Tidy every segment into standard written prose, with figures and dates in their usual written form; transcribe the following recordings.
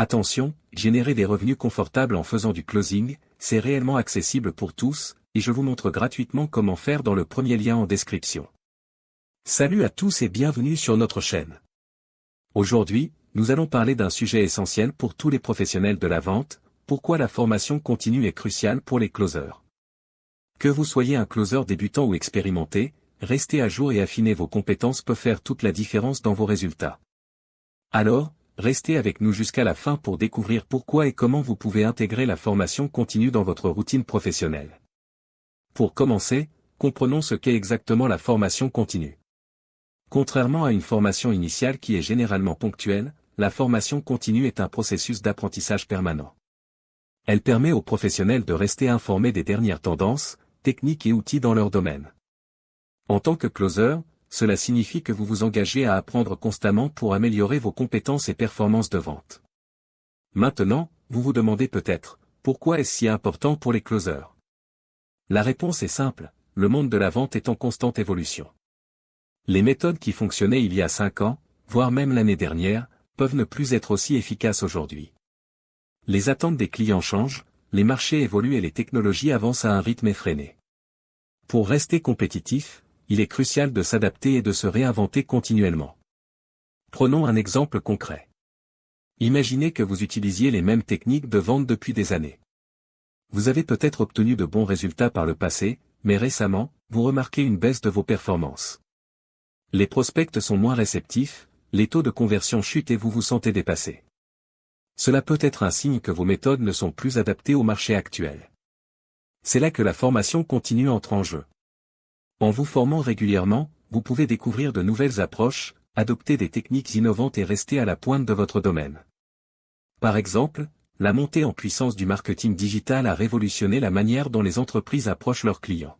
Attention, générer des revenus confortables en faisant du closing, c'est réellement accessible pour tous, et je vous montre gratuitement comment faire dans le premier lien en description. Salut à tous et bienvenue sur notre chaîne. Aujourd'hui, nous allons parler d'un sujet essentiel pour tous les professionnels de la vente, pourquoi la formation continue est cruciale pour les closers. Que vous soyez un closer débutant ou expérimenté, rester à jour et affiner vos compétences peut faire toute la différence dans vos résultats. Alors, restez avec nous jusqu'à la fin pour découvrir pourquoi et comment vous pouvez intégrer la formation continue dans votre routine professionnelle. Pour commencer, comprenons ce qu'est exactement la formation continue. Contrairement à une formation initiale qui est généralement ponctuelle, la formation continue est un processus d'apprentissage permanent. Elle permet aux professionnels de rester informés des dernières tendances, techniques et outils dans leur domaine. En tant que closer, cela signifie que vous vous engagez à apprendre constamment pour améliorer vos compétences et performances de vente. Maintenant, vous vous demandez peut-être, pourquoi est-ce si important pour les closers? La réponse est simple, le monde de la vente est en constante évolution. Les méthodes qui fonctionnaient il y a 5 ans, voire même l'année dernière, peuvent ne plus être aussi efficaces aujourd'hui. Les attentes des clients changent, les marchés évoluent et les technologies avancent à un rythme effréné. Pour rester compétitif, il est crucial de s'adapter et de se réinventer continuellement. Prenons un exemple concret. Imaginez que vous utilisiez les mêmes techniques de vente depuis des années. Vous avez peut-être obtenu de bons résultats par le passé, mais récemment, vous remarquez une baisse de vos performances. Les prospects sont moins réceptifs, les taux de conversion chutent et vous vous sentez dépassé. Cela peut être un signe que vos méthodes ne sont plus adaptées au marché actuel. C'est là que la formation continue entre en jeu. En vous formant régulièrement, vous pouvez découvrir de nouvelles approches, adopter des techniques innovantes et rester à la pointe de votre domaine. Par exemple, la montée en puissance du marketing digital a révolutionné la manière dont les entreprises approchent leurs clients.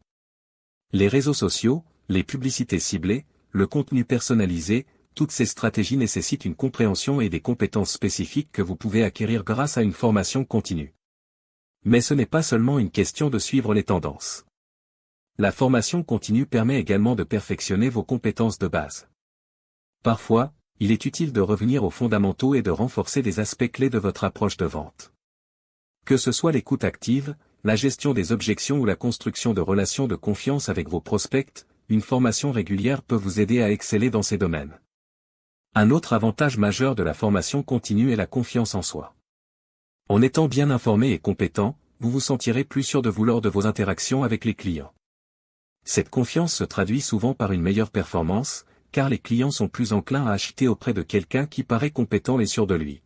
Les réseaux sociaux, les publicités ciblées, le contenu personnalisé, toutes ces stratégies nécessitent une compréhension et des compétences spécifiques que vous pouvez acquérir grâce à une formation continue. Mais ce n'est pas seulement une question de suivre les tendances. La formation continue permet également de perfectionner vos compétences de base. Parfois, il est utile de revenir aux fondamentaux et de renforcer des aspects clés de votre approche de vente. Que ce soit l'écoute active, la gestion des objections ou la construction de relations de confiance avec vos prospects, une formation régulière peut vous aider à exceller dans ces domaines. Un autre avantage majeur de la formation continue est la confiance en soi. En étant bien informé et compétent, vous vous sentirez plus sûr de vous lors de vos interactions avec les clients. Cette confiance se traduit souvent par une meilleure performance, car les clients sont plus enclins à acheter auprès de quelqu'un qui paraît compétent et sûr de lui.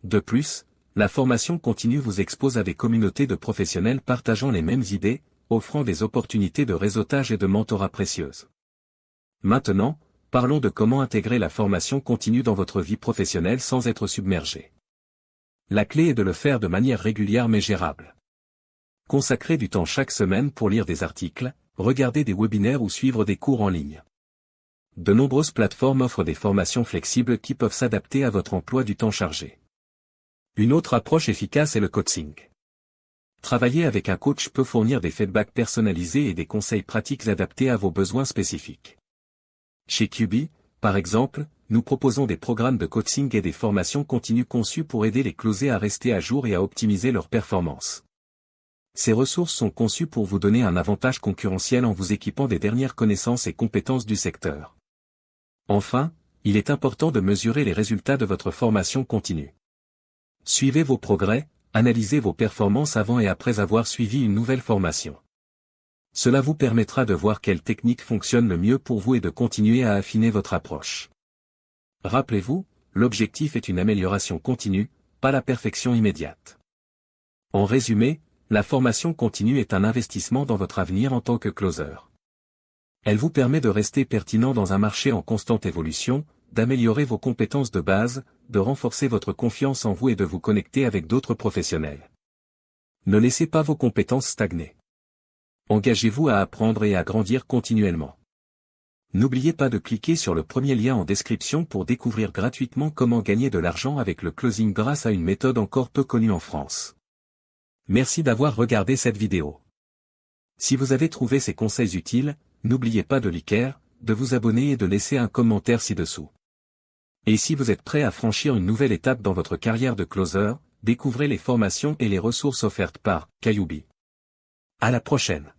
De plus, la formation continue vous expose à des communautés de professionnels partageant les mêmes idées, offrant des opportunités de réseautage et de mentorat précieuses. Maintenant, parlons de comment intégrer la formation continue dans votre vie professionnelle sans être submergé. La clé est de le faire de manière régulière mais gérable. Consacrez du temps chaque semaine pour lire des articles, regarder des webinaires ou suivre des cours en ligne. De nombreuses plateformes offrent des formations flexibles qui peuvent s'adapter à votre emploi du temps chargé. Une autre approche efficace est le coaching. Travailler avec un coach peut fournir des feedbacks personnalisés et des conseils pratiques adaptés à vos besoins spécifiques. Chez QB, par exemple, nous proposons des programmes de coaching et des formations continues conçues pour aider les closers à rester à jour et à optimiser leurs performances. Ces ressources sont conçues pour vous donner un avantage concurrentiel en vous équipant des dernières connaissances et compétences du secteur. Enfin, il est important de mesurer les résultats de votre formation continue. Suivez vos progrès, analysez vos performances avant et après avoir suivi une nouvelle formation. Cela vous permettra de voir quelle technique fonctionne le mieux pour vous et de continuer à affiner votre approche. Rappelez-vous, l'objectif est une amélioration continue, pas la perfection immédiate. En résumé, la formation continue est un investissement dans votre avenir en tant que closer. Elle vous permet de rester pertinent dans un marché en constante évolution, d'améliorer vos compétences de base, de renforcer votre confiance en vous et de vous connecter avec d'autres professionnels. Ne laissez pas vos compétences stagner. Engagez-vous à apprendre et à grandir continuellement. N'oubliez pas de cliquer sur le premier lien en description pour découvrir gratuitement comment gagner de l'argent avec le closing grâce à une méthode encore peu connue en France. Merci d'avoir regardé cette vidéo. Si vous avez trouvé ces conseils utiles, n'oubliez pas de liker, de vous abonner et de laisser un commentaire ci-dessous. Et si vous êtes prêt à franchir une nouvelle étape dans votre carrière de closer, découvrez les formations et les ressources offertes par Kajubi. À la prochaine.